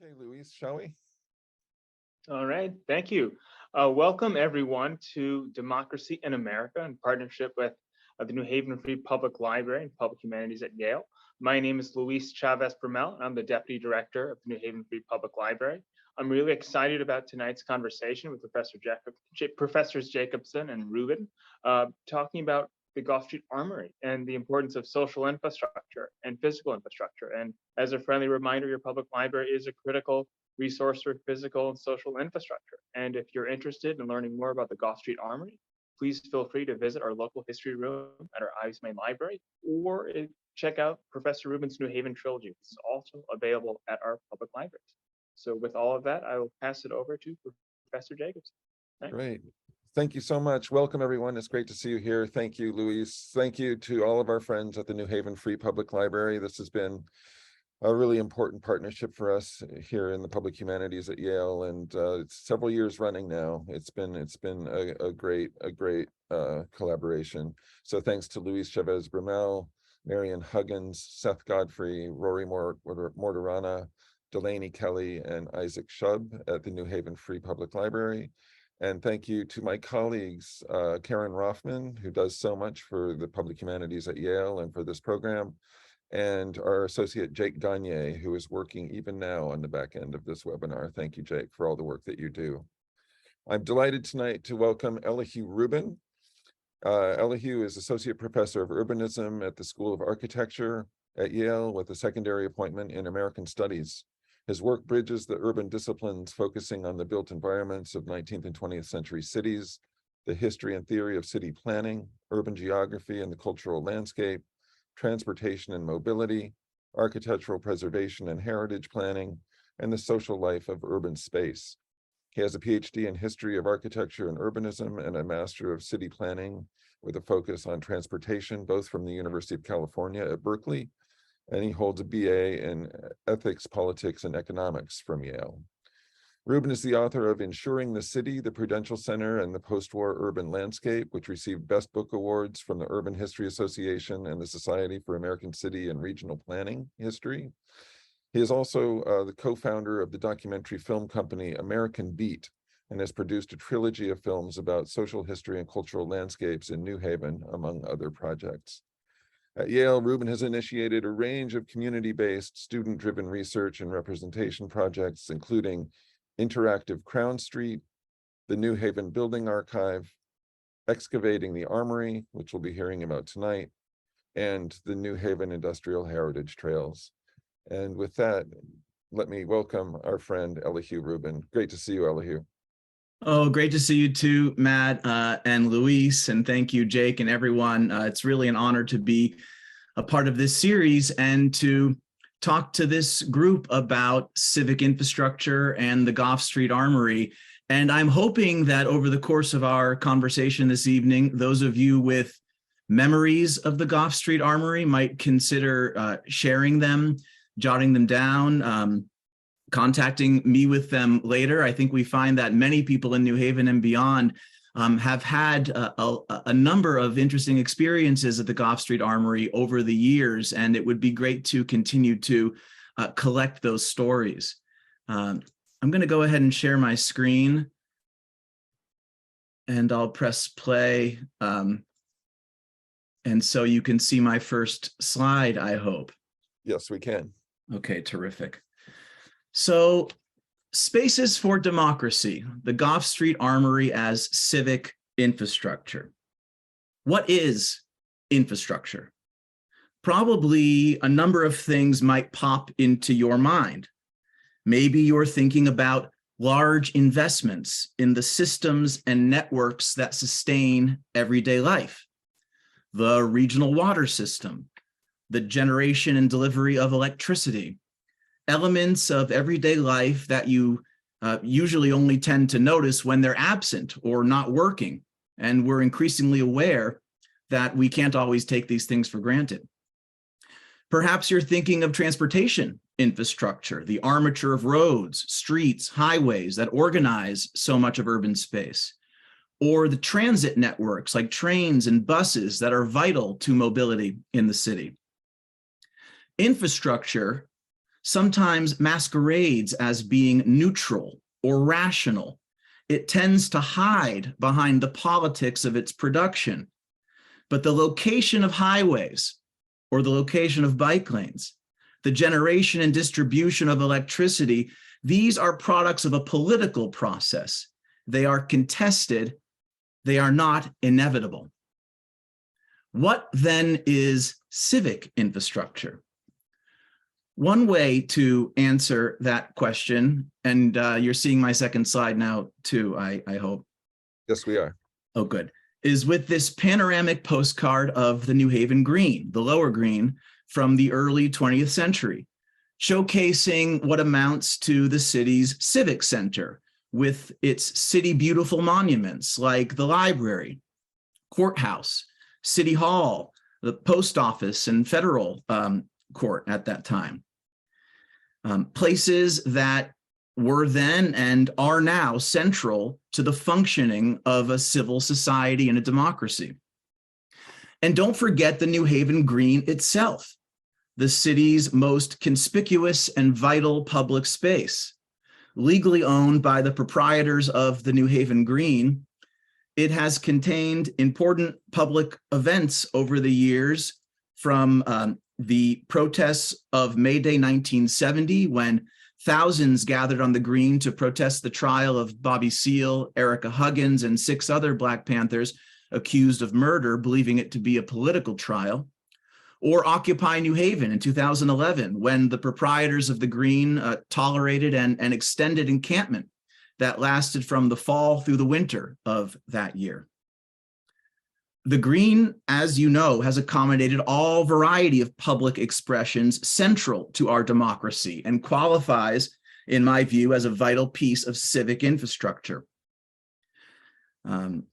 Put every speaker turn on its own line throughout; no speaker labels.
Okay, Luis, shall we?
All right, thank you. Welcome everyone to Democracy in America in partnership with the New Haven Free Public Library and Public Humanities at Yale. My name is Luis Chavez Brumel, and I'm the Deputy Director of the New Haven Free Public Library. I'm really excited about tonight's conversation with Professors Jacobson and Rubin, talking about the Goffe Street Armory and the importance of social infrastructure and physical infrastructure. And as a friendly reminder, your public library is a critical resource for physical and social infrastructure. And if you're interested in learning more about the Goffe Street Armory, please feel free to visit our local history room at our Ives Main Library, or check out Professor Rubin's New Haven Trilogy. This is also available at our public libraries. So with all of that, I will pass it over to Professor Jacobson. Thanks.
Great. Thank you so much. Welcome, everyone. It's great to see you here. Thank you, Luis. Thank you to all of our friends at the New Haven Free Public Library. This has been a really important partnership for us here in the public humanities at Yale, and it's several years running now. It's been a great collaboration. So thanks to Luis Chavez Brumel, Marion Huggins, Seth Godfrey, Rory Mortarana, Delaney Kelly, and Isaac Shub at the New Haven Free Public Library. And thank you to my colleagues, Karen Rothman, who does so much for the public humanities at Yale and for this program, and our associate Jake Gagne, who is working even now on the back end of this webinar. Thank you, Jake, for all the work that you do. I'm delighted tonight to welcome Elihu Rubin. Elihu is Associate Professor of Urbanism at the School of Architecture at Yale with a secondary appointment in American Studies. His work bridges the urban disciplines focusing on the built environments of 19th and 20th century cities, the history and theory of city planning, urban geography and the cultural landscape, transportation and mobility, architectural preservation and heritage planning, and the social life of urban space. He has a PhD in history of architecture and urbanism and a Master of City Planning with a focus on transportation, both from the University of California at Berkeley, and he holds a BA in ethics, politics, and economics from Yale. Rubin is the author of Ensuring the City, the Prudential Center, and the Post-War Urban Landscape, which received Best Book Awards from the Urban History Association and the Society for American City and Regional Planning History. He is also the co-founder of the documentary film company American Beat, and has produced a trilogy of films about social history and cultural landscapes in New Haven, among other projects. At Yale, Rubin has initiated a range of community-based, student-driven research and representation projects, including Interactive Crown Street, the New Haven Building Archive, Excavating the Armory, which we'll be hearing about tonight, and the New Haven Industrial Heritage Trails. And with that, let me welcome our friend Elihu Rubin. Great to see you, Elihu.
Oh, great to see you too, Matt and Luis, and thank you, Jake, and everyone. It's really an honor to be a part of this series and to talk to this group about civic infrastructure and the Goffe Street Armory. And I'm hoping that over the course of our conversation this evening, those of you with memories of the Goffe Street Armory might consider sharing them, jotting them down, contacting me with them later. I think we find that many people in New Haven and beyond have had a number of interesting experiences at the Goffe Street Armory over the years, and it would be great to continue to collect those stories. I'm going to go ahead and share my screen, and I'll press play. And so you can see my first slide, I hope.
Yes, we can.
Okay, terrific. So, Spaces for Democracy, the Goffe Street Armory as civic infrastructure. What is infrastructure? Probably a number of things might pop into your mind. Maybe you're thinking about large investments in the systems and networks that sustain everyday life. The regional water system, the generation and delivery of electricity, elements of everyday life that you usually only tend to notice when they're absent or not working. And we're increasingly aware that we can't always take these things for granted. Perhaps you're thinking of transportation infrastructure, the armature of roads, streets, highways that organize so much of urban space, or the transit networks like trains and buses that are vital to mobility in the city. Infrastructure sometimes masquerades as being neutral or rational. It tends to hide behind the politics of its production. But the location of highways or the location of bike lanes, the generation and distribution of electricity, these are products of a political process. They are contested. They are not inevitable. What then is civic infrastructure? One way to answer that question, and you're seeing my second slide now too, I hope.
Yes, we are.
Oh, good. Is with this panoramic postcard of the New Haven Green, the Lower Green, from the early 20th century, showcasing what amounts to the city's civic center with its city beautiful monuments like the library, courthouse, city hall, the post office, and federal court at that time. Places that were then and are now central to the functioning of a civil society and a democracy. And don't forget the New Haven Green itself, the city's most conspicuous and vital public space. Legally owned by the proprietors of the New Haven Green, it has contained important public events over the years, from the protests of May Day 1970, when thousands gathered on the Green to protest the trial of Bobby Seale, Erica Huggins, and 6 other Black Panthers accused of murder, believing it to be a political trial, or Occupy New Haven in 2011, when the proprietors of the Green tolerated and extended encampment that lasted from the fall through the winter of that year. The Green, as you know, has accommodated all variety of public expressions central to our democracy and qualifies, in my view, as a vital piece of civic infrastructure. And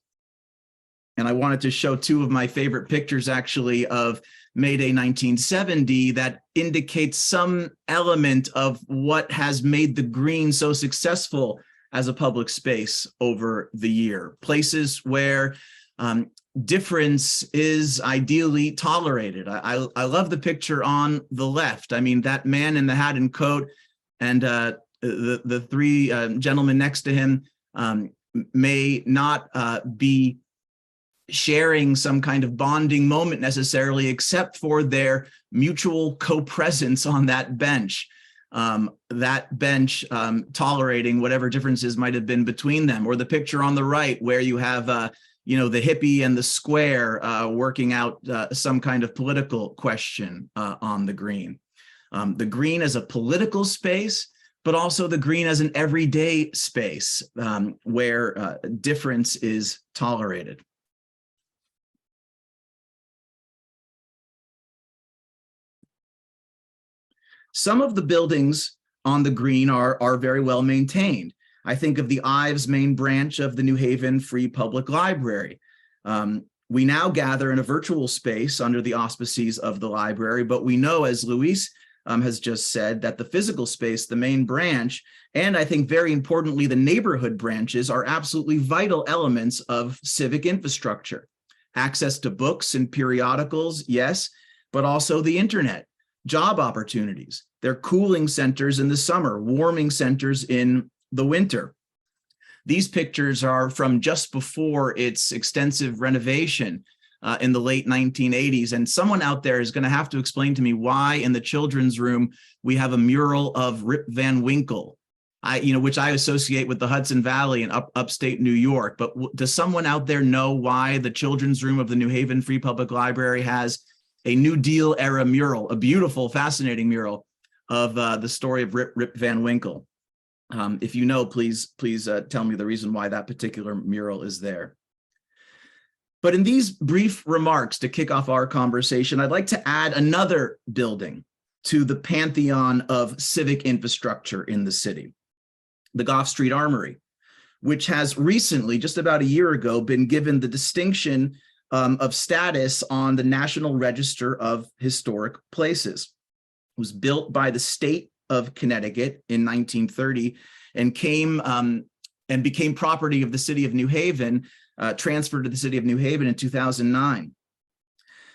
I wanted to show 2 of my favorite pictures, actually, of May Day 1970 that indicates some element of what has made the Green so successful as a public space over the year. Places where difference is ideally tolerated. I love the picture on the left. I mean, that man in the hat and coat and the 3 gentlemen next to him may not be sharing some kind of bonding moment necessarily, except for their mutual co-presence on that bench. Tolerating whatever differences might have been between them. Or the picture on the right where you have the hippie and the square working out some kind of political question on the Green. The Green as a political space, but also the Green as an everyday space where difference is tolerated. Some of the buildings on the Green are very well maintained. I think of the Ives main branch of the New Haven Free Public Library. We now gather in a virtual space under the auspices of the library, but we know, as Luis has just said, that the physical space, the main branch, and I think very importantly, the neighborhood branches are absolutely vital elements of civic infrastructure. Access to books and periodicals, yes, but also the internet. Job opportunities. They're cooling centers in the summer, warming centers in the winter. These pictures are from just before its extensive renovation in the late 1980s. And someone out there is going to have to explain to me why in the children's room we have a mural of Rip Van Winkle, which I associate with the Hudson Valley in upstate New York. But does someone out there know why the children's room of the New Haven Free Public Library has a New Deal era mural, a beautiful, fascinating mural of the story of Rip Van Winkle? If you know, please tell me the reason why that particular mural is there. But in these brief remarks to kick off our conversation, I'd like to add another building to the pantheon of civic infrastructure in the city, the Goffe Street Armory, which has recently, just about a year ago, been given the distinction of status on the National Register of Historic Places. It was built by the state of Connecticut in 1930 and became property of the city of New Haven, transferred to the city of New Haven in 2009.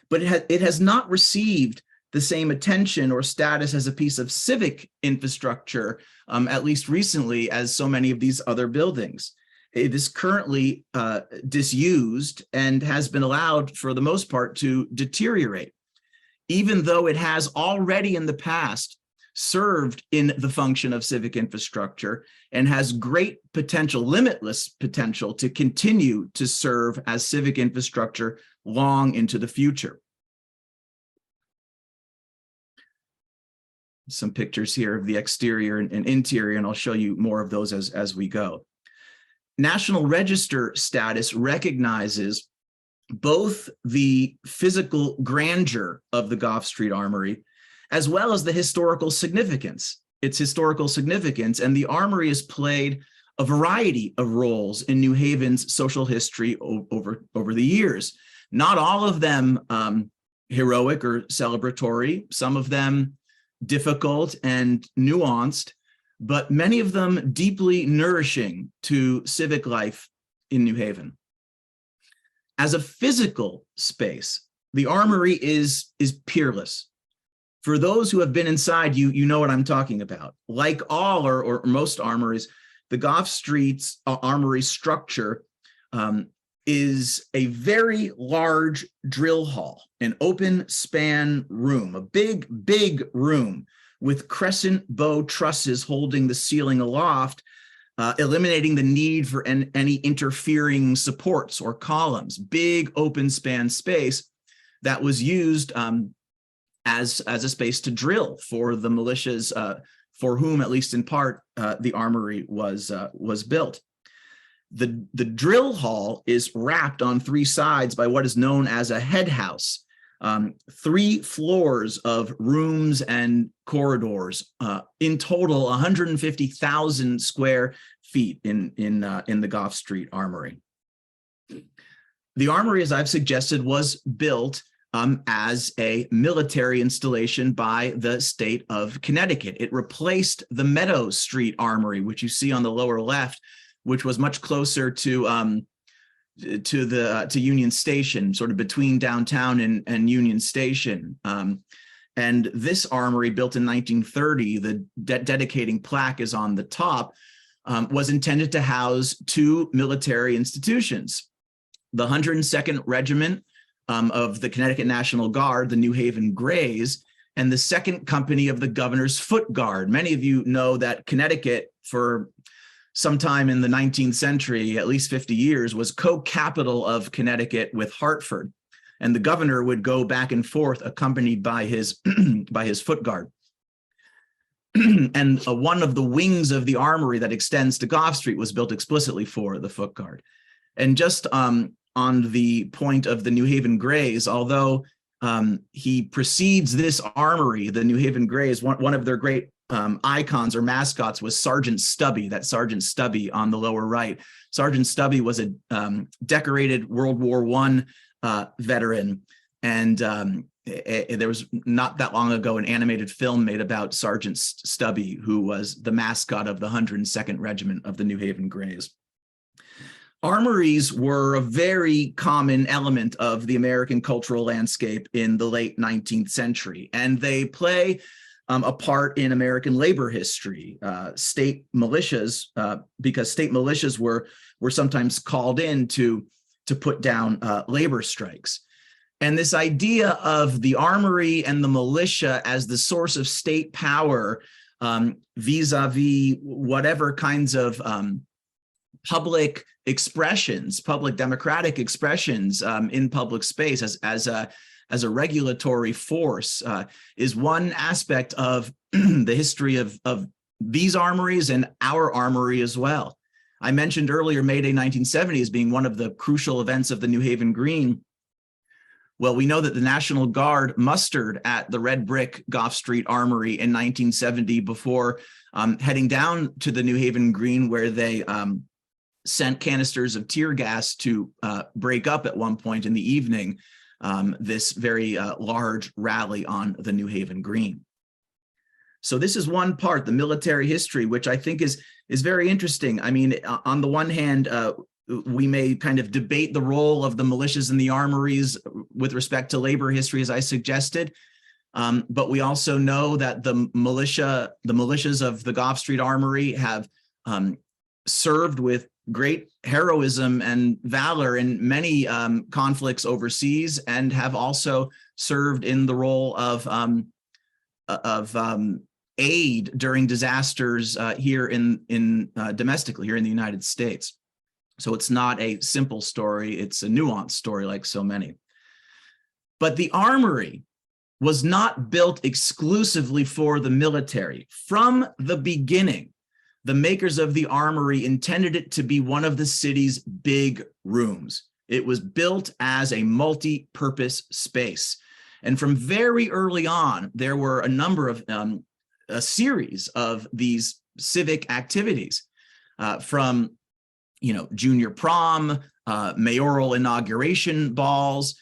But it has not received the same attention or status as a piece of civic infrastructure, at least recently, as so many of these other buildings. It is currently disused and has been allowed, for the most part, to deteriorate, even though it has already in the past served in the function of civic infrastructure and has great potential, limitless potential, to continue to serve as civic infrastructure long into the future. Some pictures here of the exterior and interior, and I'll show you more of those as we go. National Register status recognizes both the physical grandeur of the Goffe Street Armory, as well as the historical significance, its historical significance. And the Armory has played a variety of roles in New Haven's social history over the years. Not all of them heroic or celebratory, some of them difficult and nuanced, but many of them deeply nourishing to civic life in New Haven. As a physical space, the Armory is peerless. For those who have been inside, you know what I'm talking about. Like all or most armories, the Goffe Street's Armory structure is a very large drill hall, an open span room, a big room with crescent bow trusses holding the ceiling aloft, eliminating the need for any interfering supports or columns. Big open span space that was used as a space to drill for the militias, for whom, at least in part, the Armory was built. The drill hall is wrapped on three sides by what is known as a head house, 3 floors of rooms and corridors, in total 150,000 square feet in the Goffe Street Armory. The Armory, as I've suggested, was built as a military installation by the state of Connecticut. It replaced the Meadow Street Armory, which you see on the lower left, which was much closer to Union Station, sort of between downtown and Union Station. And this armory, built in 1930, the dedicating plaque is on the top, was intended to house 2 military institutions: the 102nd Regiment of the Connecticut National Guard, the New Haven Greys, and the 2nd Company of the Governor's Foot Guard. Many of you know that Connecticut, for sometime in the 19th century, at least 50 years, was co-capital of Connecticut with Hartford. And the governor would go back and forth accompanied by his foot guard. And one of the wings of the Armory that extends to Goffe Street was built explicitly for the foot guard. And just on the point of the New Haven Greys, although he precedes this Armory, the New Haven Greys, one of their great icons or mascots was Sergeant Stubby, that Sergeant Stubby on the lower right. Sergeant Stubby was a decorated World War I veteran, and there was not that long ago an animated film made about Sergeant Stubby, who was the mascot of the 102nd Regiment of the New Haven Greys. Armories were a very common element of the American cultural landscape in the late 19th century, and they play a part in American labor history. State militias, because state militias were sometimes called in to put down labor strikes. And this idea of the Armory and the militia as the source of state power vis-a-vis whatever kinds of public expressions, public democratic expressions in public space as a regulatory force is one aspect of the history of these armories and our armory as well. I mentioned earlier May Day 1970 as being one of the crucial events of the New Haven Green. Well, we know that the National Guard mustered at the red brick Goffe Street Armory in 1970 before heading down to the New Haven Green, where they sent canisters of tear gas to break up at one point in the evening this very large rally on the New Haven Green. So this is one part, the military history, which I think is very interesting. I mean, on the one hand, we may kind of debate the role of the militias and the armories with respect to labor history, as I suggested. But we also know that the militias of the Goffe Street Armory have served with great heroism and valor in many conflicts overseas, and have also served in the role of aid during disasters here domestically here in the United States. So it's not a simple story, it's a nuanced story like so many. But the Armory was not built exclusively for the military. From the beginning, the makers of the Armory intended it to be one of the city's big rooms. It was built as a multi-purpose space. And from very early on, there were a number of, a series of these civic activities, from, junior prom, mayoral inauguration balls,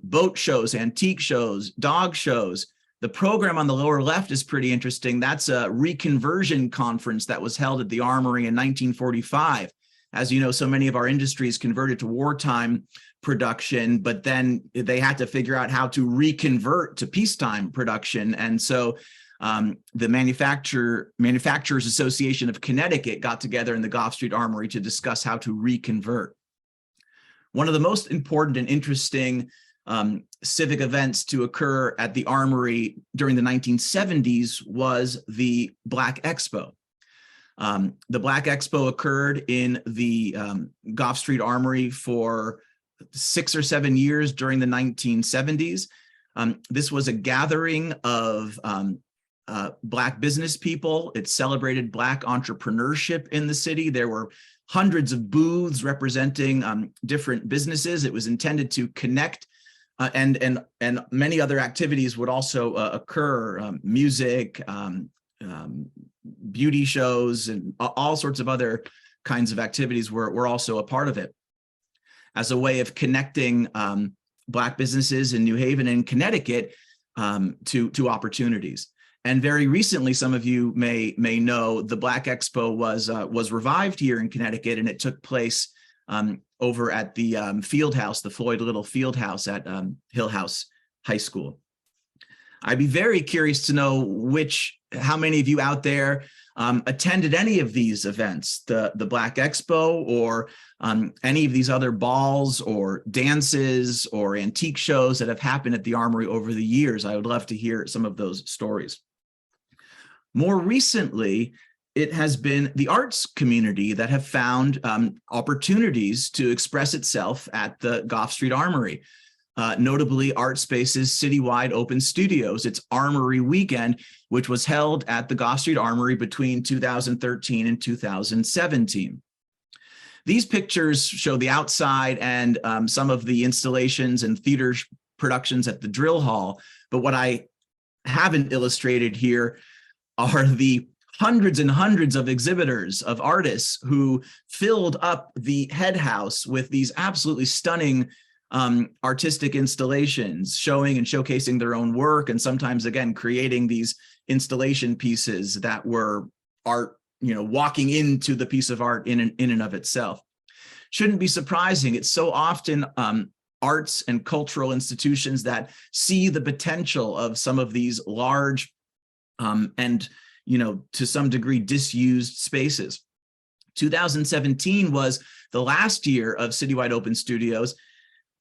boat shows, antique shows, dog shows. The program on the lower left is pretty interesting. That's a reconversion conference that was held at the Armory in 1945. As you know, so many of our industries converted to wartime production, but then they had to figure out how to reconvert to peacetime production. And so the Manufacturers Association of Connecticut got together in the Goffe Street Armory to discuss how to reconvert. One of the most important and interesting civic events to occur at the Armory during the 1970s was the Black Expo. The Black Expo occurred in the Goffe Street Armory for 6 or 7 years during the 1970s. This was a gathering of Black business people. It celebrated Black entrepreneurship in the city. There were hundreds of booths representing different businesses. It was intended to connect, and many other activities would also occur, music, beauty shows, and all sorts of other kinds of activities were also a part of it, as a way of connecting Black businesses in New Haven and Connecticut to opportunities. And very recently, some of you may know, the Black Expo was revived here in Connecticut, and it took place over at the field house, the Floyd Little Field House at Hill House High School. I'd be very curious to know how many of you out there attended any of these events, the Black Expo, or any of these other balls or dances or antique shows that have happened at the Armory over the years. I would love to hear some of those stories. More recently, it has been the arts community that have found opportunities to express itself at the Goffe Street Armory. Notably, Art Space's citywide open studios, its Armory Weekend, which was held at the Goffe Street Armory between 2013 and 2017. These pictures show the outside and some of the installations and theater productions at the Drill Hall. But what I haven't illustrated here are the hundreds and hundreds of exhibitors, of artists who filled up the head house with these absolutely stunning artistic installations, showing and showcasing their own work, and sometimes, again, creating these installation pieces that were art, walking into the piece of art in and of itself. Shouldn't be surprising. It's so often arts and cultural institutions that see the potential of some of these large and, to some degree, disused spaces. 2017 was the last year of citywide open studios.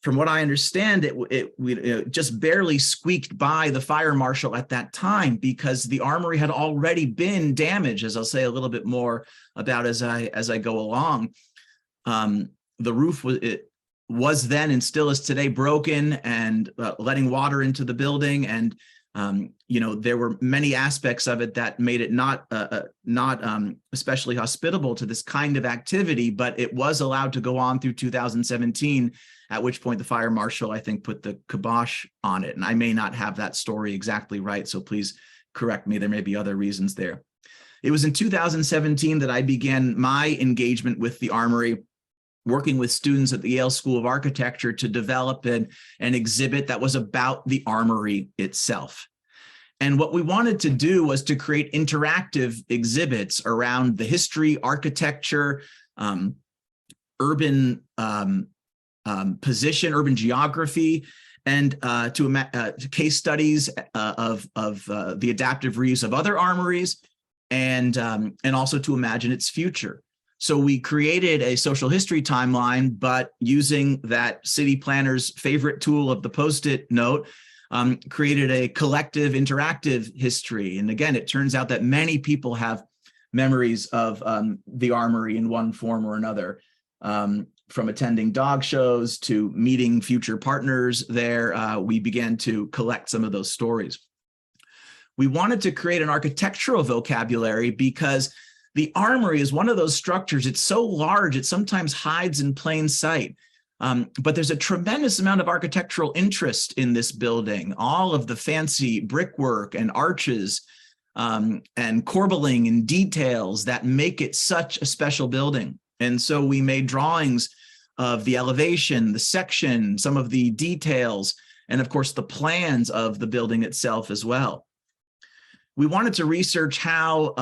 From what I understand, it just barely squeaked by the fire marshal at that time, because the Armory had already been damaged, as I'll say a little bit more about as I go along. The roof was then and still is today broken and letting water into the building, and there were many aspects of it that made it not especially hospitable to this kind of activity, but it was allowed to go on through 2017, at which point the fire marshal, I think, put the kibosh on it. And I may not have that story exactly right, so please correct me. There may be other reasons there. It was in 2017 that I began my engagement with the Armory, working with students at the Yale School of Architecture to develop an exhibit that was about the Armory itself. And what we wanted to do was to create interactive exhibits around the history, architecture, urban position, urban geography, and to case studies of the adaptive reuse of other armories, and also to imagine its future. So we created a social history timeline, but using that city planner's favorite tool of the Post-it note, created a collective interactive history. And again, it turns out that many people have memories of the Armory in one form or another, from attending dog shows to meeting future partners there. We began to collect some of those stories. We wanted to create an architectural vocabulary because the Armory is one of those structures. It's so large, it sometimes hides in plain sight. But there's a tremendous amount of architectural interest in this building. All of the fancy brickwork and arches and corbelling and details that make it such a special building. And so we made drawings of the elevation, the section, some of the details, and of course the plans of the building itself as well. We wanted to research how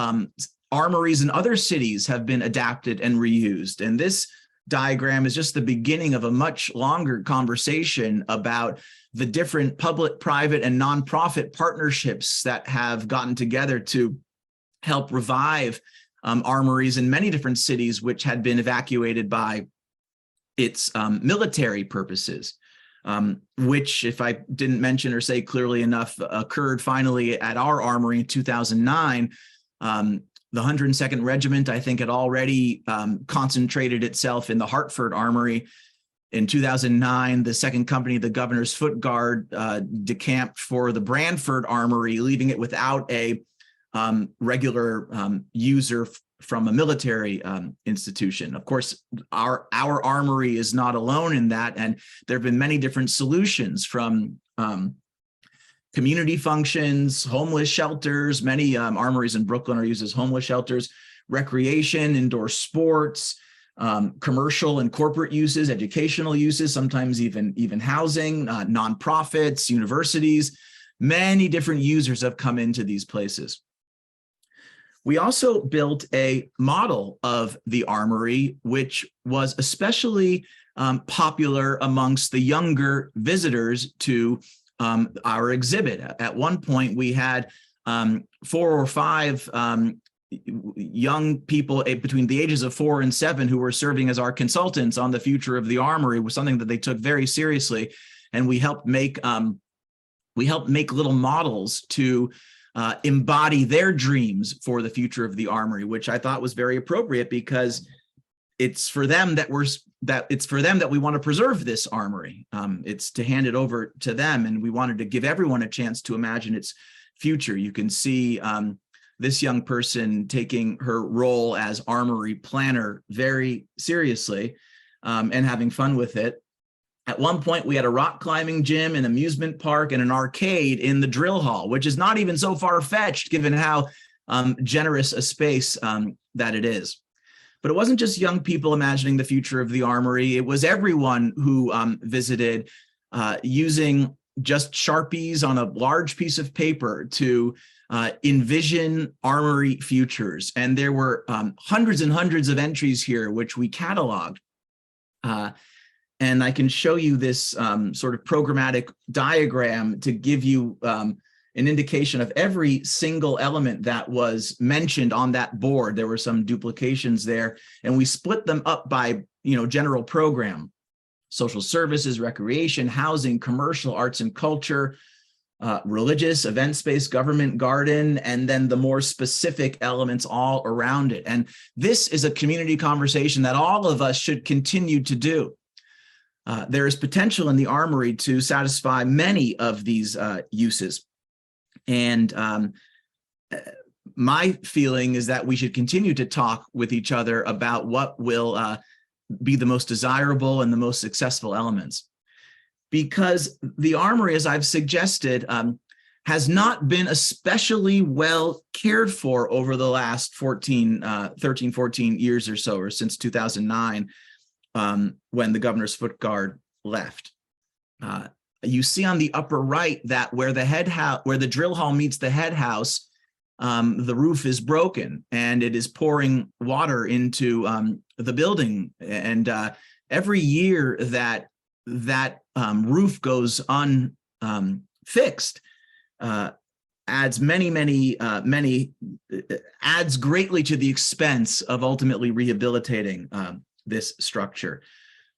armories in other cities have been adapted and reused. And this diagram is just the beginning of a much longer conversation about the different public, private, and nonprofit partnerships that have gotten together to help revive armories in many different cities which had been evacuated by its military purposes, which, if I didn't mention or say clearly enough, occurred finally at our armory in 2009. The 102nd Regiment, I think, had already concentrated itself in the Hartford Armory. In 2009, the 2nd Company, the Governor's Foot Guard, decamped for the Branford Armory, leaving it without a regular user from a military institution. Of course, our armory is not alone in that, and there have been many different solutions, from community functions, homeless shelters. Many armories in Brooklyn are used as homeless shelters, recreation, indoor sports, commercial and corporate uses, educational uses, sometimes even housing, nonprofits, universities. Many different users have come into these places. We also built a model of the Armory, which was especially popular amongst the younger visitors to our exhibit. At one point, we had 4 or 5 young people between the ages of 4 and 7 who were serving as our consultants on the future of the Armory. It was something that they took very seriously, and we helped make little models to embody their dreams for the future of the Armory, which I thought was very appropriate, because it's for them that we want to preserve this Armory. It's to hand it over to them, and we wanted to give everyone a chance to imagine its future. You can see this young person taking her role as Armory planner very seriously, and having fun with it. At one point, we had a rock climbing gym, an amusement park, and an arcade in the drill hall, which is not even so far-fetched given how generous a space that it is. But it wasn't just young people imagining the future of the Armory. It was everyone who visited, using just Sharpies on a large piece of paper to envision Armory futures. And there were hundreds and hundreds of entries here, which we cataloged. And I can show you this sort of programmatic diagram to give you an indication of every single element that was mentioned on that board. There were some duplications there, and we split them up by, general program: social services, recreation, housing, commercial, arts and culture, religious, event space, government, garden, and then the more specific elements all around it. And this is a community conversation that all of us should continue to do. There is potential in the Armory to satisfy many of these uses. And my feeling is that we should continue to talk with each other about what will be the most desirable and the most successful elements. Because the Armory, as I've suggested, has not been especially well cared for over the last 13, 14 years or so, or since 2009. When the Governor's Foot Guard left. You see on the upper right that where the drill hall meets the head house, the roof is broken and it is pouring water into the building. And every year that that roof goes unfixed adds adds greatly to the expense of ultimately rehabilitating this structure.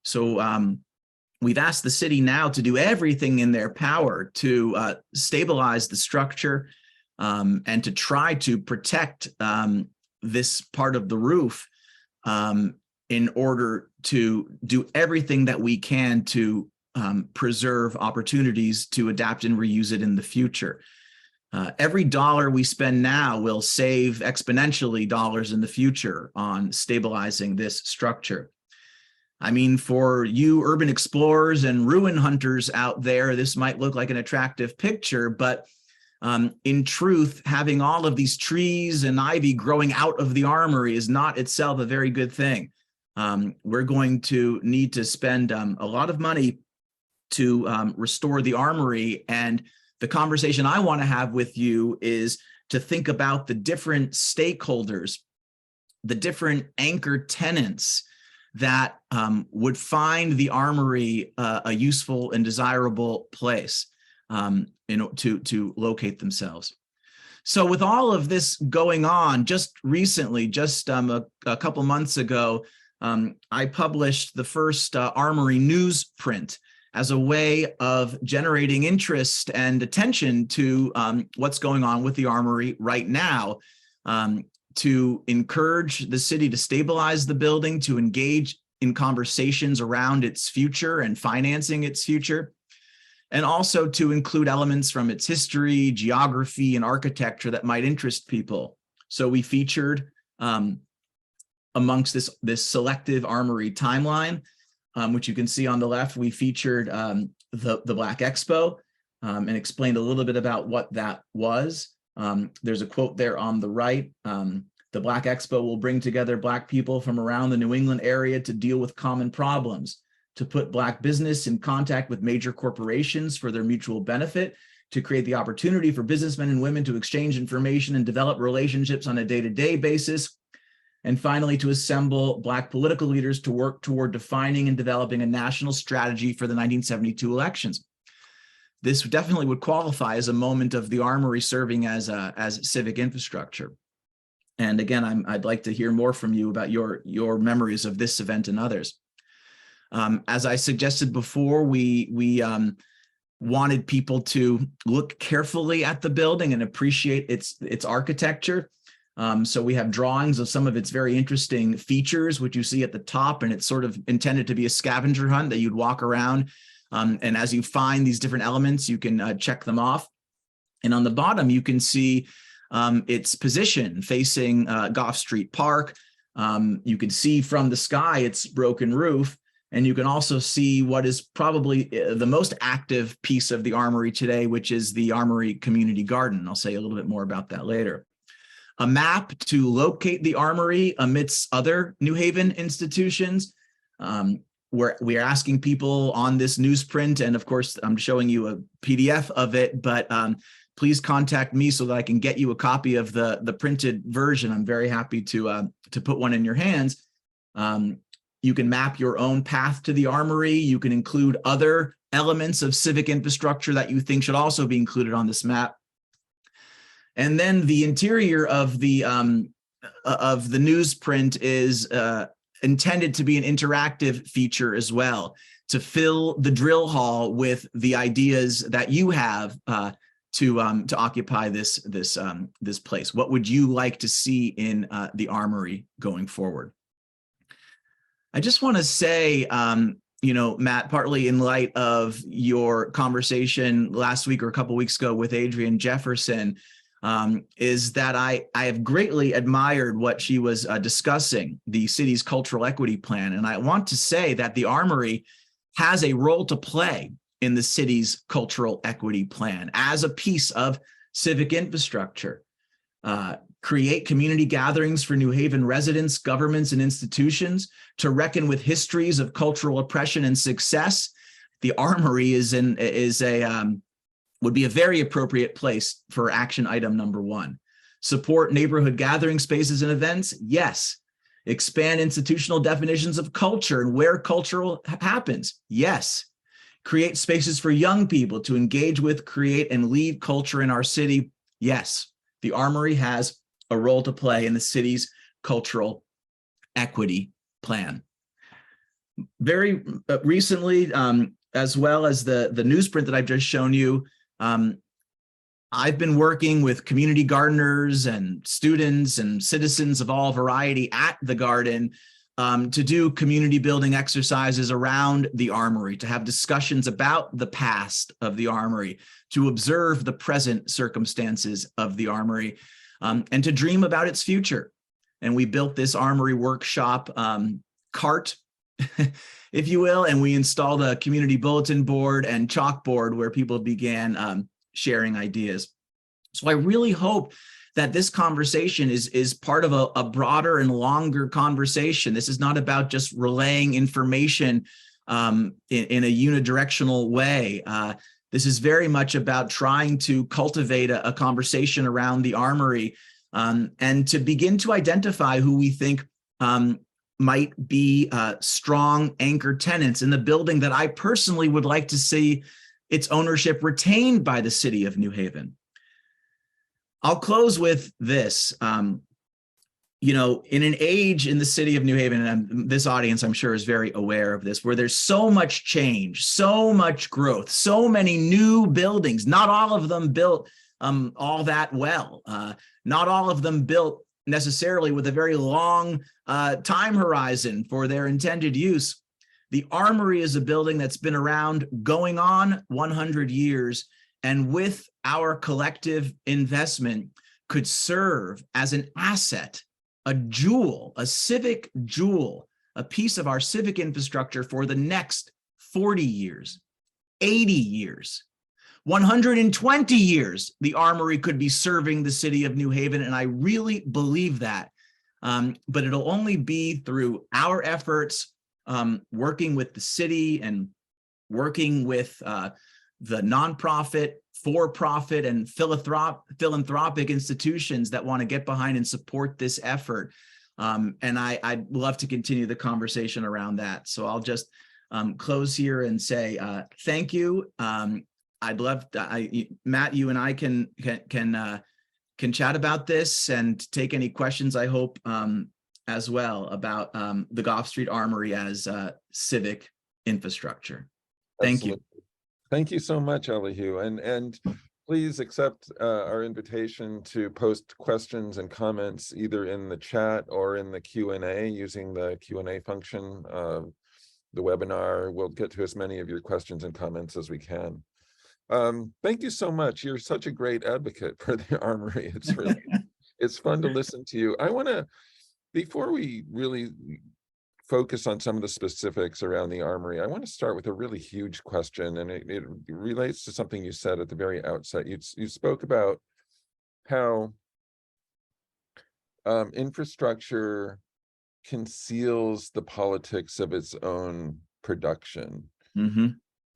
So we've asked the city now to do everything in their power to stabilize the structure and to try to protect this part of the roof in order to do everything that we can to preserve opportunities to adapt and reuse it in the future. Every dollar we spend now will save exponentially dollars in the future on stabilizing this structure. I mean, for you urban explorers and ruin hunters out there, this might look like an attractive picture, but in truth, having all of these trees and ivy growing out of the armory is not itself a very good thing. We're going to need to spend a lot of money to restore the armory, and the conversation I want to have with you is to think about the different stakeholders, the different anchor tenants that would find the armory a useful and desirable place to locate themselves. So with all of this going on, just recently, a couple months ago, I published the first Armory newsprint as a way of generating interest and attention to what's going on with the Armory right now, to encourage the city to stabilize the building, to engage in conversations around its future and financing its future, and also to include elements from its history, geography, and architecture that might interest people. So we featured amongst this selective Armory timeline, which you can see on the left, we featured the Black Expo and explained a little bit about what that was. There's a quote there on the right. The Black Expo will bring together Black people from around the New England area to deal with common problems, to put Black business in contact with major corporations for their mutual benefit, to create the opportunity for businessmen and women to exchange information and develop relationships on a day-to-day basis, and finally, to assemble Black political leaders to work toward defining and developing a national strategy for the 1972 elections. This definitely would qualify as a moment of the Armory serving as civic infrastructure. And again, I'd like to hear more from you about your memories of this event and others. As I suggested before, we wanted people to look carefully at the building and appreciate its architecture. So we have drawings of some of its very interesting features, which you see at the top, and it's sort of intended to be a scavenger hunt that you'd walk around. And as you find these different elements, you can check them off. And on the bottom, you can see its position facing Goffe Street Park. You can see from the sky its broken roof. And you can also see what is probably the most active piece of the Armory today, which is the Armory Community Garden. I'll say a little bit more about that later. A map to locate the Armory amidst other New Haven institutions. Where we are asking people on this newsprint, and of course, I'm showing you a PDF of it, but please contact me so that I can get you a copy of the printed version. I'm very happy to put one in your hands. You can map your own path to the Armory. You can include other elements of civic infrastructure that you think should also be included on this map. And then the interior of the newsprint is intended to be an interactive feature as well, to fill the drill hall with the ideas that you have to occupy this place. What would you like to see in the Armory going forward? I just want to say, Matt, partly in light of your conversation last week or a couple weeks ago with Adrienne Jefferson, is that I have greatly admired what she was discussing, the city's cultural equity plan. And I want to say that the Armory has a role to play in the city's cultural equity plan as a piece of civic infrastructure. Create community gatherings for New Haven residents, governments, and institutions to reckon with histories of cultural oppression and success. The Armory would be a very appropriate place for action item number 1. Support neighborhood gathering spaces and events? Yes. Expand institutional definitions of culture and where cultural happens? Yes. create spaces for young people to engage with, create, and lead culture in our city. Yes, the Armory has a role to play in the city's cultural equity plan. Very recently, as well as the newsprint that I've just shown you, I've been working with community gardeners and students and citizens of all variety at the garden to do community building exercises around the Armory, to have discussions about the past of the Armory, to observe the present circumstances of the Armory, and to dream about its future. And we built this Armory workshop cart, if you will, and we installed a community bulletin board and chalkboard where people began sharing ideas. So I really hope that this conversation is part of a broader and longer conversation. This is not about just relaying information in a unidirectional way. This is very much about trying to cultivate a conversation around the Armory and to begin to identify who we think might be strong anchor tenants in the building that I personally would like to see its ownership retained by the city of New Haven. I'll close with this. You know, in an age in the city of New Haven, and this audience I'm sure is very aware of this, where there's so much change, so much growth, so many new buildings, not all of them built all that well, not all of them built necessarily with a very long time horizon for their intended use. The Armory is a building that's been around going on 100 years, and with our collective investment could serve as an asset, a jewel, a civic jewel, a piece of our civic infrastructure for the next 40 years, 80 years, 120 years. The Armory could be serving the city of New Haven, and I really believe that. But it'll only be through our efforts, working with the city and working with the nonprofit, for-profit, and philanthropic institutions that want to get behind and support this effort. And I'd love to continue the conversation around that. So I'll just close here and say thank you. I'd love to, Matt, you and I can chat about this and take any questions, I hope, as well, about the Goffe Street Armory as civic infrastructure. Thank
Absolutely.
you.
Thank you so much, Elihu. And please accept our invitation to post questions and comments either in the chat or in the Q&A using the Q&A function of the webinar. We'll get to as many of your questions and comments as we can. Thank you so much. You're such a great advocate for the Armory. It's really, it's fun to listen to you. I want to, before we really focus on some of the specifics around the Armory, I want to start with a really huge question, and it relates to something you said at the very outset. You spoke about how infrastructure conceals the politics of its own production.
Mm-hmm.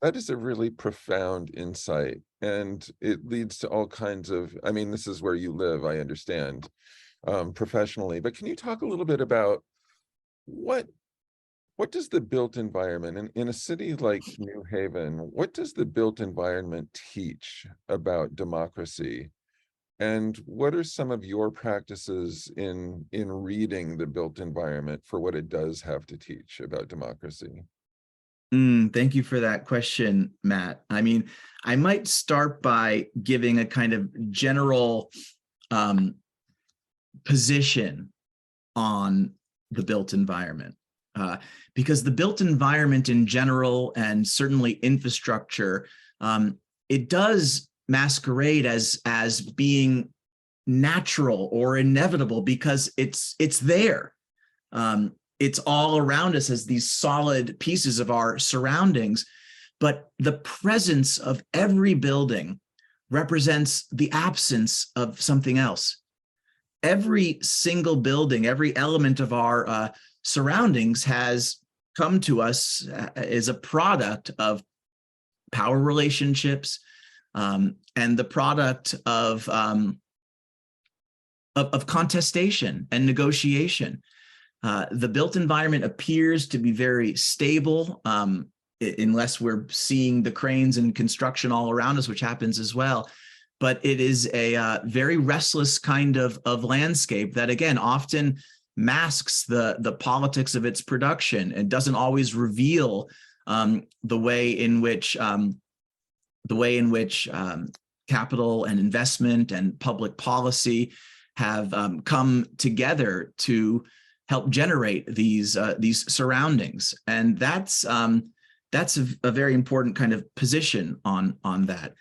That is a really profound insight, and it leads to all kinds of, I mean, this is where you live, I understand, professionally, but can you talk a little bit about what does the built environment in a city like New Haven, what does the built environment teach about democracy? And what are some of your practices in reading the built environment for what it does have to teach about democracy?
Thank you for that question, Matt. I mean, I might start by giving a kind of general position on the built environment. Because the built environment in general, and certainly infrastructure, it does masquerade as being natural or inevitable because it's there. It's all around us as these solid pieces of our surroundings, but the presence of every building represents the absence of something else. Every single building, every element of our surroundings has come to us as a product of power relationships and the product of contestation and negotiation. The built environment appears to be very stable. unless we're seeing the cranes and construction all around us, which happens as well. But it is a very restless kind of landscape that, again, often masks the politics of its production and doesn't always reveal the way in which capital and investment and public policy have come together to help generate these surroundings. And that's a very important kind of position on that.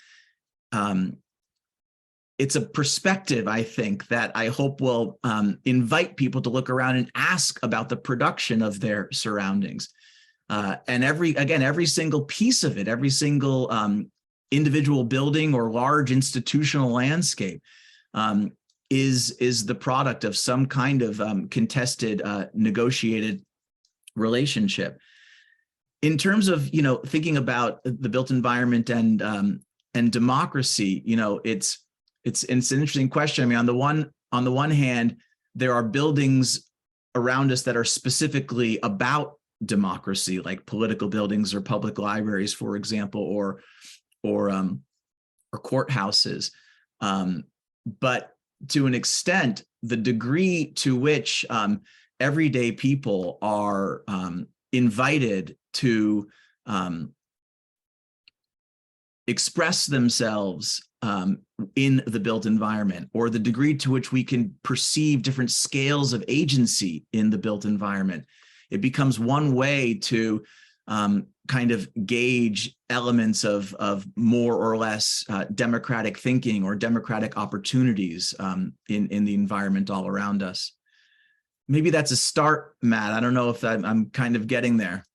It's a perspective, I think, that I hope will invite people to look around and ask about the production of their surroundings. And every single piece of it, every single individual building or large institutional landscape is the product of some kind of contested, negotiated relationship. In terms of, thinking about the built environment and democracy, it's an interesting question. I mean, on the one hand, there are buildings around us that are specifically about democracy, like political buildings or public libraries, for example, or courthouses. But to an extent, the degree to which everyday people are invited to express themselves in the built environment, or the degree to which we can perceive different scales of agency in the built environment, it becomes one way to kind of gauge elements of more or less democratic thinking or democratic opportunities in the environment all around us. Maybe that's a start, Matt. I don't know if I'm kind of getting there.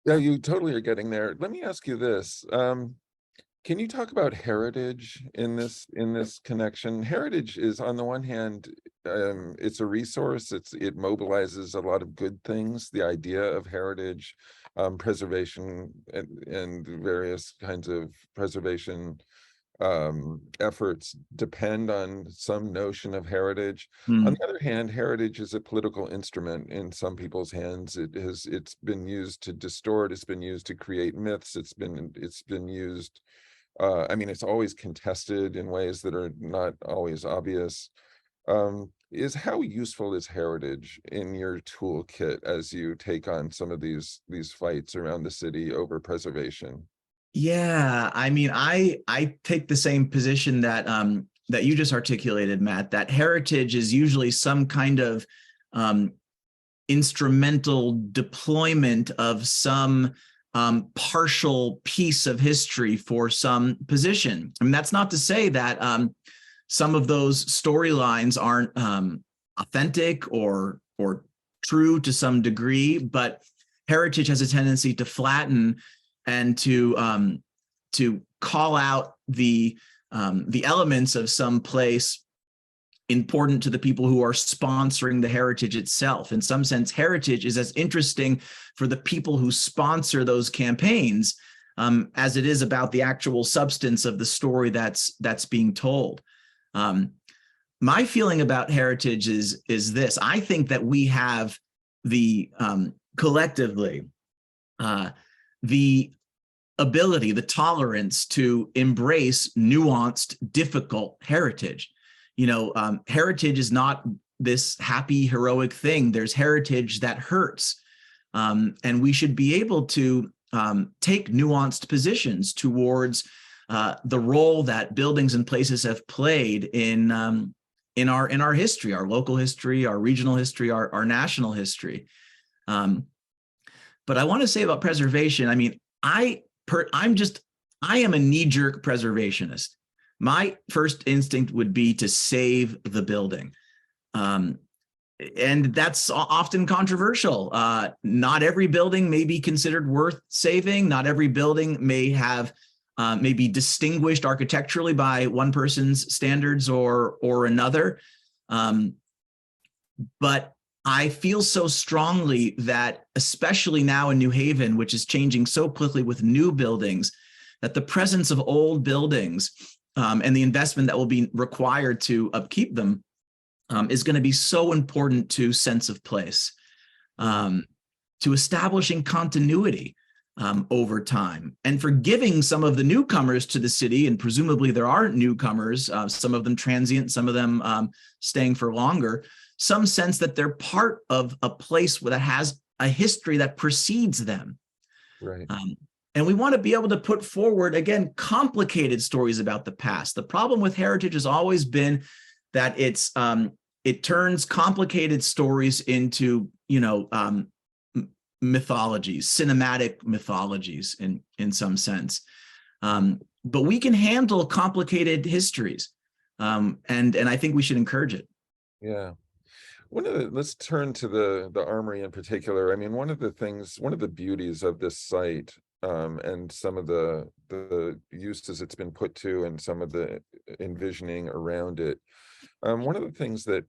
Yeah, you totally are getting there. Let me ask you this. Can you talk about heritage in this connection? Heritage is, on the one hand, it's a resource. It mobilizes a lot of good things. The idea of heritage, preservation, and various kinds of preservation efforts depend on some notion of heritage. On the other hand, heritage is a political instrument in some people's hands. It's been used to distort. It's been used to create myths. It's been used. I mean, it's always contested in ways that are not always obvious. How useful is heritage in your toolkit as you take on some of these fights around the city over preservation?
Yeah, I mean, I take the same position that that you just articulated, Matt, that heritage is usually some kind of instrumental deployment of some partial piece of history for some position. I mean, that's not to say that some of those storylines aren't authentic or true to some degree, but heritage has a tendency to flatten and to call out the elements of some place important to the people who are sponsoring the heritage itself. In some sense, heritage is as interesting for the people who sponsor those campaigns as it is about the actual substance of the story that's being told. My feeling about heritage is this. I think that we have collectively the ability, the tolerance to embrace nuanced, difficult heritage. Heritage is not this happy, heroic thing. There's heritage that hurts. And we should be able to take nuanced positions towards the role that buildings and places have played in our history, our local history, our regional history, our national history. But I want to say about preservation, I mean, I am a knee-jerk preservationist. My first instinct would be to save the building. And that's often controversial. Not every building may be considered worth saving. Not every building may be distinguished architecturally by one person's standards or another. But I feel so strongly that, especially now in New Haven, which is changing so quickly with new buildings, that the presence of old buildings and the investment that will be required to upkeep them is going to be so important to sense of place, to establishing continuity. over time, and for giving some of the newcomers to the city, and presumably there are newcomers, some of them transient, some of them staying for longer, some sense that they're part of a place that has a history that precedes them.
Right.
And we want to be able to put forward, again, complicated stories about the past. The problem with heritage has always been that it turns complicated stories into, mythologies, cinematic mythologies in some sense. But we can handle complicated histories, and I think we should encourage it.
Yeah. Let's turn to the Armory in particular. I mean, one of the beauties of this site, and some of the uses it's been put to, and some of the envisioning around it. One of the things that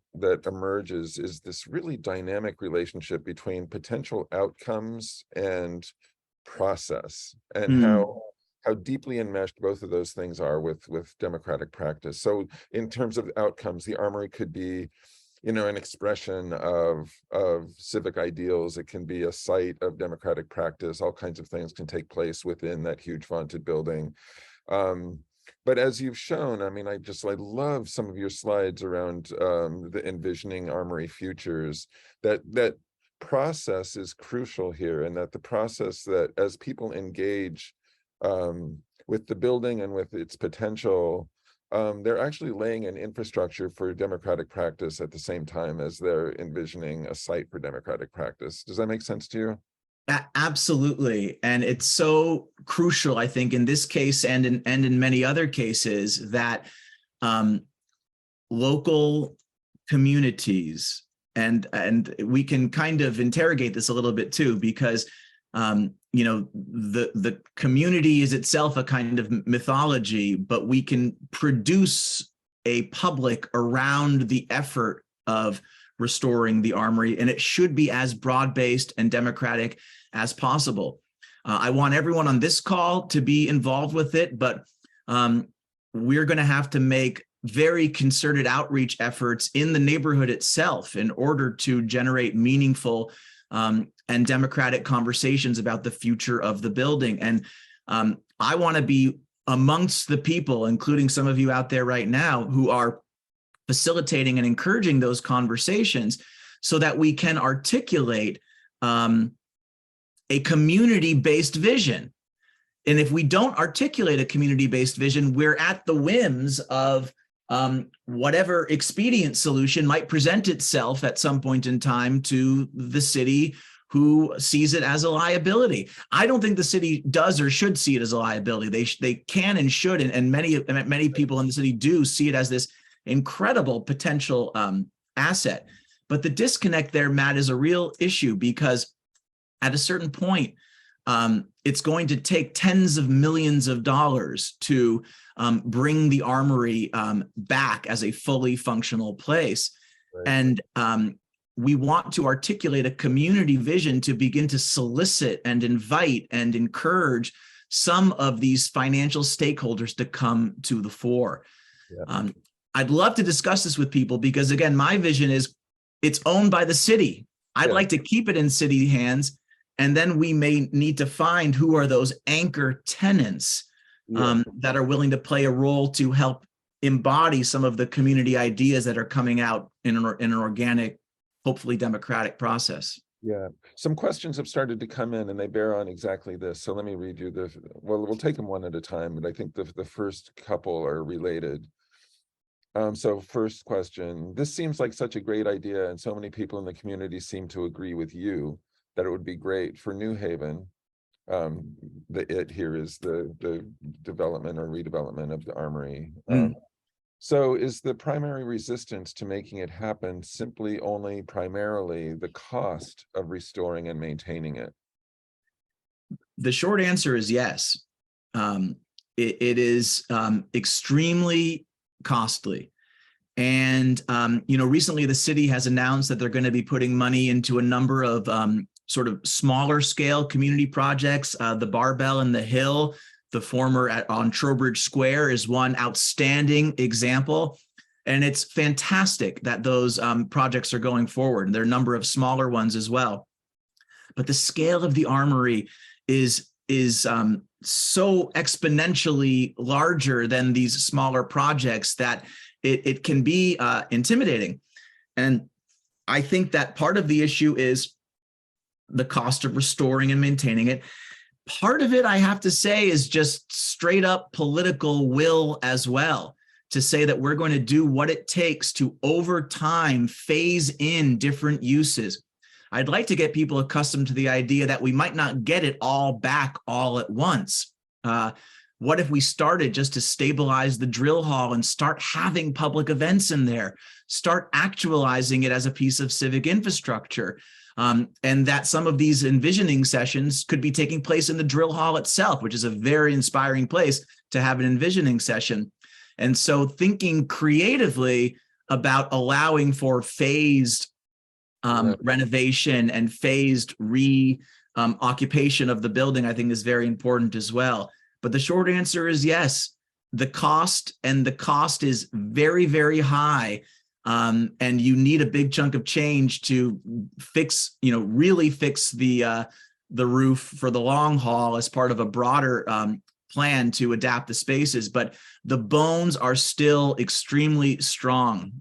emerges is this really dynamic relationship between potential outcomes and process, and how deeply enmeshed both of those things are with democratic practice. So in terms of outcomes, the Armory could be, an expression of civic ideals. It can be a site of democratic practice. All kinds of things can take place within that huge vaunted building. But as you've shown, I mean, I love some of your slides around the envisioning Armory futures, that process is crucial here, and that the process that as people engage with the building and with its potential, they're actually laying an infrastructure for democratic practice at the same time as they're envisioning a site for democratic practice. Does that make sense to you?
Absolutely. And it's so crucial, I think, in this case and in many other cases, that local communities, and we can kind of interrogate this a little bit too, because the community is itself a kind of mythology, but we can produce a public around the effort of restoring the Armory, and it should be as broad-based and democratic as possible. I want everyone on this call to be involved with it, but we're going to have to make very concerted outreach efforts in the neighborhood itself in order to generate meaningful and democratic conversations about the future of the building. And I want to be amongst the people, including some of you out there right now, who are facilitating and encouraging those conversations so that we can articulate a community-based vision. And if we don't articulate a community-based vision, we're at the whims of whatever expedient solution might present itself at some point in time to the city, who sees it as a liability. I don't think the city does or should see it as a liability. They can and should, and many people in the city do see it as this incredible potential asset. But the disconnect there, Matt, is a real issue, because at a certain point, it's going to take tens of millions of dollars to bring the Armory back as a fully functional place. Right. And we want to articulate a community vision to begin to solicit and invite and encourage some of these financial stakeholders to come to the fore. Yeah. I'd love to discuss this with people, because again, my vision is it's owned by the city. I'd like to keep it in city hands, and then we may need to find who are those anchor tenants that are willing to play a role to help embody some of the community ideas that are coming out in an organic, hopefully democratic process.
Yeah, some questions have started to come in, and they bear on exactly this. So let me read you well, we'll take them one at a time, but I think the first couple are related. So first question: this seems like such a great idea, and so many people in the community seem to agree with you that it would be great for New Haven. The it here is the development or redevelopment of the Armory. So is the primary resistance to making it happen simply only primarily the cost of restoring and maintaining it?
The short answer is yes. It is extremely costly. And, recently the city has announced that they're going to be putting money into a number of sort of smaller scale community projects. The Barbell and the Hill, the former on Trowbridge Square, is one outstanding example. And it's fantastic that those projects are going forward. And there are a number of smaller ones as well. But the scale of the Armory is so exponentially larger than these smaller projects that it can be intimidating. And I think that part of the issue is the cost of restoring and maintaining it. Part of it, I have to say, is just straight up political will as well, to say that we're going to do what it takes to, over time, phase in different uses. I'd like to get people accustomed to the idea that we might not get it all back all at once. What if we started just to stabilize the drill hall and start having public events in there, start actualizing it as a piece of civic infrastructure, and that some of these envisioning sessions could be taking place in the drill hall itself, which is a very inspiring place to have an envisioning session. And so thinking creatively about allowing for phased renovation and phased occupation of the building, I think, is very important as well. But the short answer is yes, the cost is very, very high. And you need a big chunk of change to fix, really fix the roof for the long haul as part of a broader plan to adapt the spaces. But the bones are still extremely strong.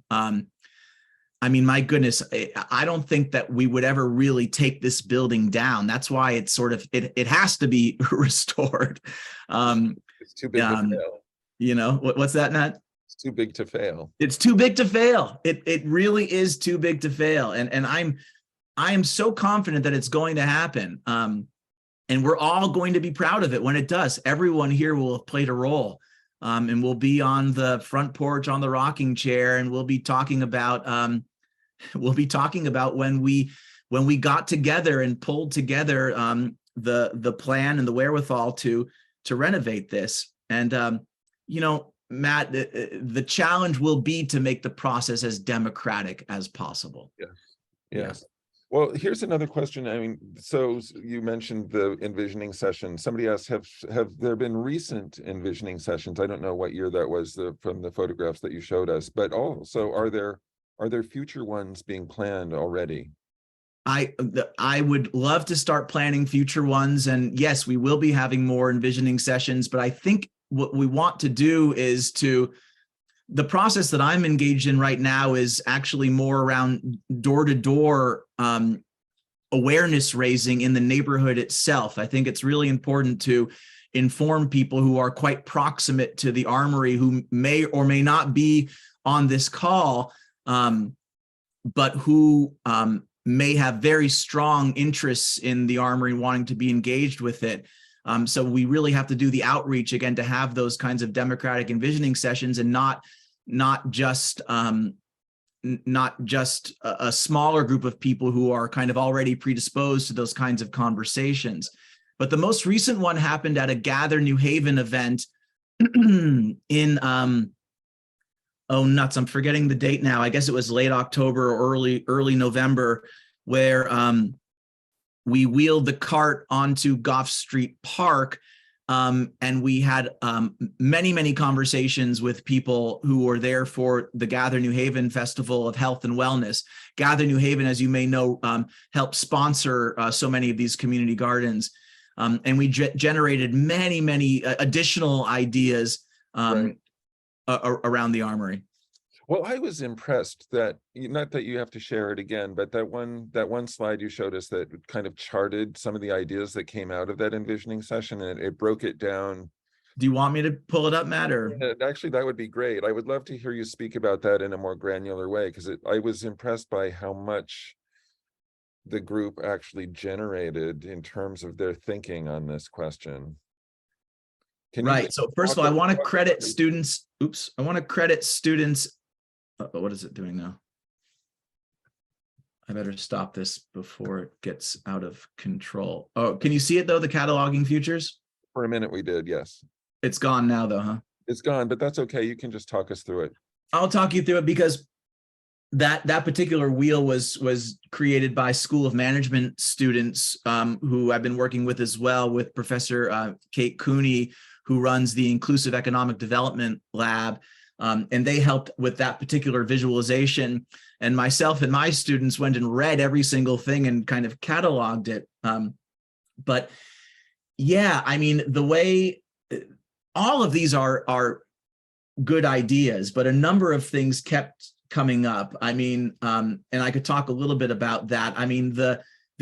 I mean, my goodness, I don't think that we would ever really take this building down. That's why it's sort of, it has to be restored.
It's too big to fail.
What's that, Nat?
It's too big to fail.
It's too big to fail. It really is too big to fail. And I am so confident that it's going to happen. And we're all going to be proud of it when it does. Everyone here will have played a role. And we'll be on the front porch on the rocking chair, and we'll be talking about when we got together and pulled together the plan and the wherewithal to renovate this. And Matt, the challenge will be to make the process as democratic as possible.
Yes. Well, here's another question. I mean, so you mentioned the envisioning session. Somebody asked, have there been recent envisioning sessions? I don't know what year that was from the photographs that you showed us, but also are there future ones being planned already?
I would love to start planning future ones. And yes, we will be having more envisioning sessions, but I think what we want to do is the process that I'm engaged in right now is actually more around door-to-door awareness raising in the neighborhood itself. I think it's really important to inform people who are quite proximate to the Armory, who may or may not be on this call, but who may have very strong interests in the Armory, wanting to be engaged with it. So we really have to do the outreach again to have those kinds of democratic envisioning sessions, and not just a smaller group of people who are kind of already predisposed to those kinds of conversations. But the most recent one happened at a Gather New Haven event in oh nuts, I'm forgetting the date now. I guess it was late October or early November, where we wheeled the cart onto Goffe Street Park, and we had many conversations with people who were there for the Gather New Haven Festival of Health and Wellness. Gather New Haven, as you may know, helped sponsor so many of these community gardens. And we generated many additional ideas around the Armory.
Well, I was impressed that, not that you have to share it again, but that one slide you showed us that kind of charted some of the ideas that came out of that envisioning session, and it broke it down.
Do you want me to pull it up, Matt? Or
actually, that would be great. I would love to hear you speak about that in a more granular way, because I was impressed by how much the group actually generated in terms of their thinking on this question.
Right. So first of all, I want to credit students. Oops. I want to credit students. What is it doing now? I better stop this before it gets out of control. Oh, can you see it though? The cataloging futures?
For a minute we did, yes.
It's gone now though, huh?
It's gone, but that's okay. You can just talk us through it.
I'll talk you through it, because that particular wheel was created by School of Management students who I've been working with as well, with Professor Kate Cooney, who runs the Inclusive Economic Development Lab. And they helped with that particular visualization. And myself and my students went and read every single thing and kind of cataloged it. But Yeah, I mean, the way all of these are good ideas, but a number of things kept coming up. I mean, and I could talk a little bit about that. I mean, the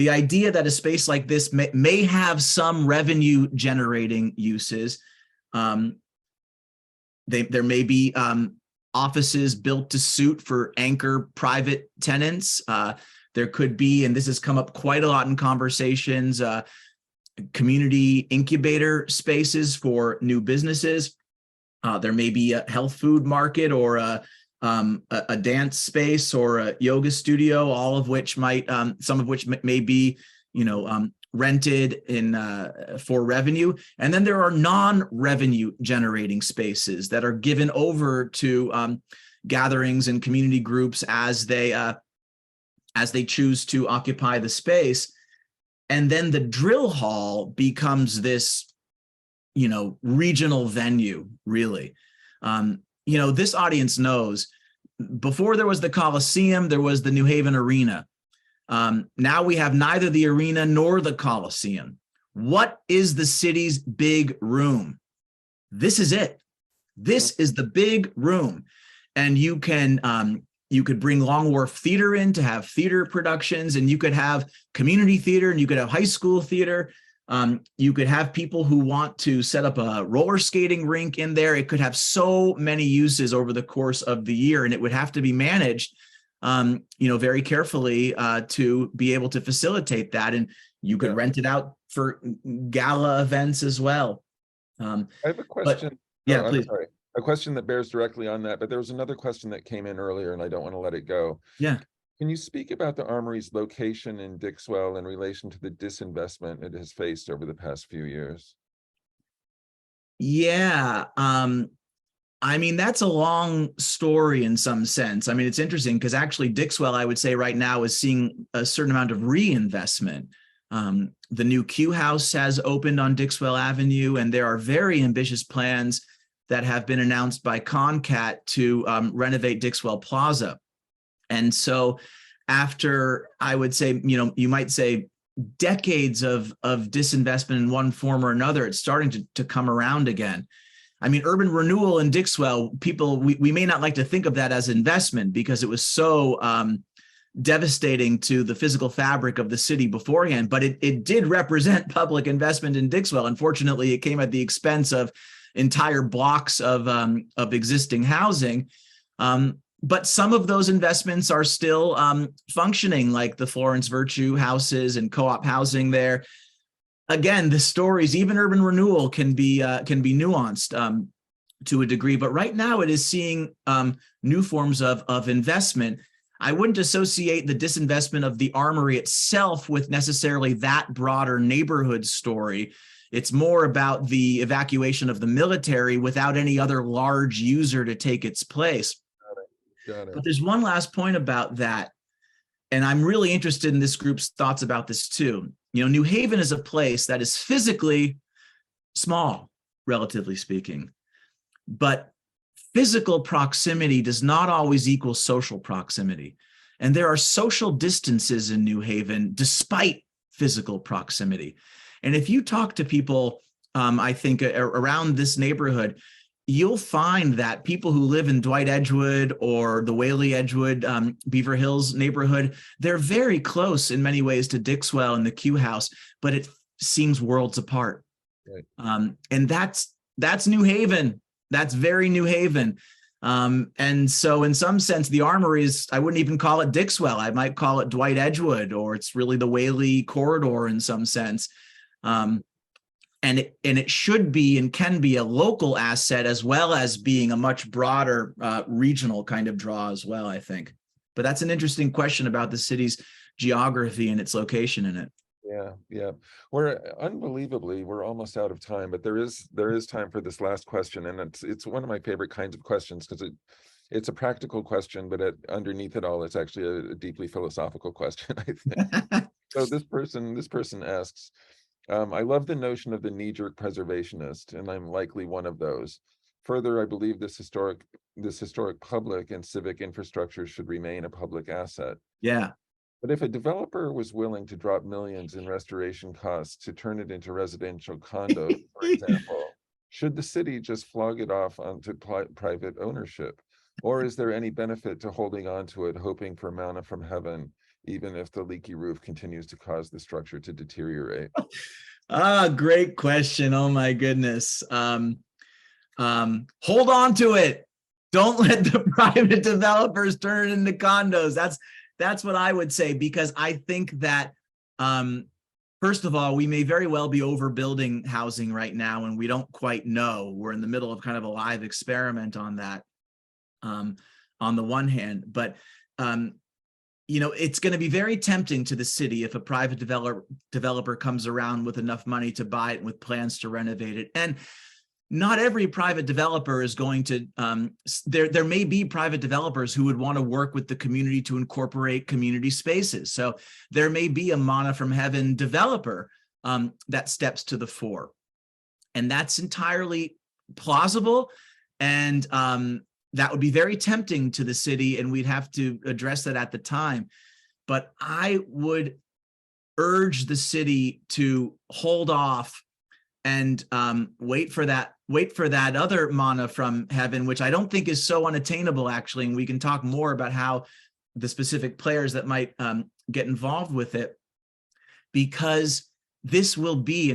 idea that a space like this may have some revenue generating uses. There may be offices built to suit for anchor private tenants. There could be, and this has come up quite a lot in conversations, community incubator spaces for new businesses. There may be a health food market or a dance space or a yoga studio, all of which might, some of which may be, rented in for revenue. And then there are non-revenue generating spaces that are given over to gatherings and community groups as they choose to occupy the space. And then the drill hall becomes this, regional venue, really. This audience knows before there was the Coliseum, there was the New Haven Arena. Now we have neither the arena nor the Coliseum. What is the city's big room? This is it. This is the big room. And you could bring Long Wharf Theater in to have theater productions, and you could have community theater, and you could have high school theater. You could have people who want to set up a roller skating rink in there. It could have so many uses over the course of the year, and it would have to be managed, very carefully to be able to facilitate that. And you could rent it out for gala events as well.
I have a question.
Please.
Sorry. A question that bears directly on that, but there was another question that came in earlier, and I don't want to let it go.
Yeah.
Can you speak about the Armory's location in Dixwell in relation to the disinvestment it has faced over the past few years?
Yeah. I mean, that's a long story in some sense. I mean, it's interesting because actually Dixwell, I would say right now, is seeing a certain amount of reinvestment. The new Q House has opened on Dixwell Avenue, and there are very ambitious plans that have been announced by Concat to renovate Dixwell Plaza. And so after, I would say, you might say decades of disinvestment in one form or another, it's starting to come around again. I mean, urban renewal in Dixwell, we may not like to think of that as investment because it was so devastating to the physical fabric of the city beforehand, but it did represent public investment in Dixwell. Unfortunately, it came at the expense of entire blocks of existing housing. But some of those investments are still functioning, like the Florence Virtue houses and co-op housing there. Again, the stories, even urban renewal, can be nuanced to a degree, but right now it is seeing new forms of investment. I wouldn't associate the disinvestment of the Armory itself with necessarily that broader neighborhood story. It's more about the evacuation of the military without any other large user to take its place.
Got it.
But there's one last point about that, and I'm really interested in this group's thoughts about this too. New Haven is a place that is physically small, relatively speaking, but physical proximity does not always equal social proximity. And there are social distances in New Haven despite physical proximity. And if you talk to people, I think around this neighborhood, you'll find that people who live in Dwight Edgewood or the Whaley Edgewood, Beaver Hills neighborhood, they're very close in many ways to Dixwell and the Q House, but it seems worlds apart.
Right.
And that's New Haven. That's very New Haven. And so in some sense, the Armory is, I wouldn't even call it Dixwell. I might call it Dwight Edgewood, or it's really the Whaley corridor in some sense. And it should be and can be a local asset as well as being a much broader regional kind of draw as well, I think. But that's an interesting question about the city's geography and its location in it.
Yeah. We're almost out of time, but there is time for this last question, and it's one of my favorite kinds of questions because it's a practical question, but underneath it all, it's actually a deeply philosophical question, I think. So this person asks, I love the notion of the knee-jerk preservationist, and I'm likely one of those. Further, I believe this historic public and civic infrastructure should remain a public asset.
Yeah.
But if a developer was willing to drop millions in restoration costs to turn it into residential condos, for example, should the city just flog it off onto private ownership? Or is there any benefit to holding on to it, hoping for manna from heaven, even if the leaky roof continues to cause the structure to deteriorate?
Great question. Oh my goodness. Hold on to it. Don't let the private developers turn it into condos. That's what I would say, because I think that, first of all, we may very well be overbuilding housing right now, and we don't quite know. We're in the middle of kind of a live experiment on that, on the one hand. But, it's going to be very tempting to the city if a private developer comes around with enough money to buy it with plans to renovate it. And not every private developer is going to, there may be private developers who would want to work with the community to incorporate community spaces. So there may be a manna from heaven developer that steps to the fore. And that's entirely plausible. And that would be very tempting to the city, and we'd have to address that at the time. But I would urge the city to hold off and wait for that other manna from heaven, which I don't think is so unattainable, actually. And we can talk more about how the specific players that might get involved with it, because this will be,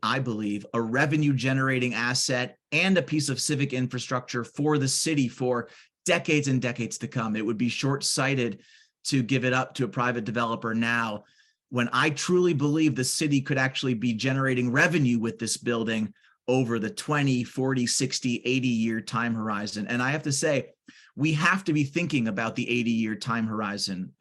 I believe, a revenue generating asset and a piece of civic infrastructure for the city for decades and decades to come. It would be short-sighted to give it up to a private developer now, when I truly believe the city could actually be generating revenue with this building over the 20, 40, 60, 80-year time horizon. And I have to say, we have to be thinking about the 80-year time horizon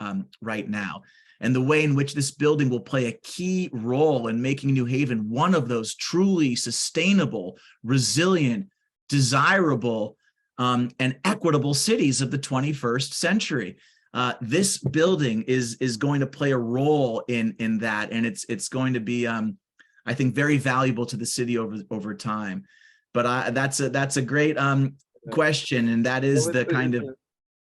right now, and the way in which this building will play a key role in making New Haven one of those truly sustainable, resilient, desirable, and equitable cities of the 21st century. This building is going to play a role in that, and it's going to be, I think, very valuable to the city over time. But that's a great question, and that is the kind of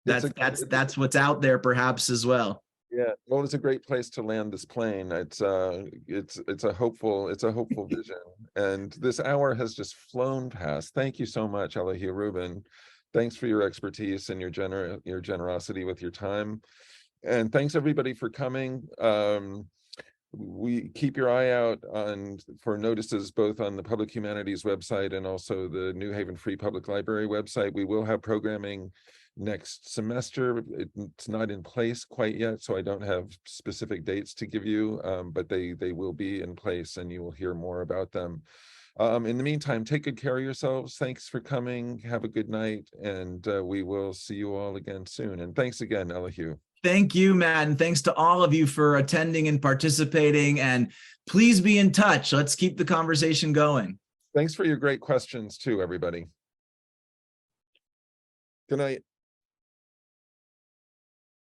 that's what's out there perhaps as well.
Yeah, well, it's a great place to land this plane. It's a hopeful vision, and this hour has just flown past. Thank you so much, Elihu, Rubin. Thanks for your expertise and your generosity with your time, and thanks everybody for coming. We keep your eye out for notices both on the Public Humanities website and also the New Haven Free Public Library website. We will have programming next semester. It's not in place quite yet, so I don't have specific dates to give you, but they will be in place, and you will hear more about them. In the meantime, take good care of yourselves. Thanks for coming. Have a good night, and we will see you all again soon. And thanks again, Elihu.
Thank you, Matt, and thanks to all of you for attending and participating, and please be in touch. Let's keep the conversation going.
Thanks for your great questions too, everybody. Good night.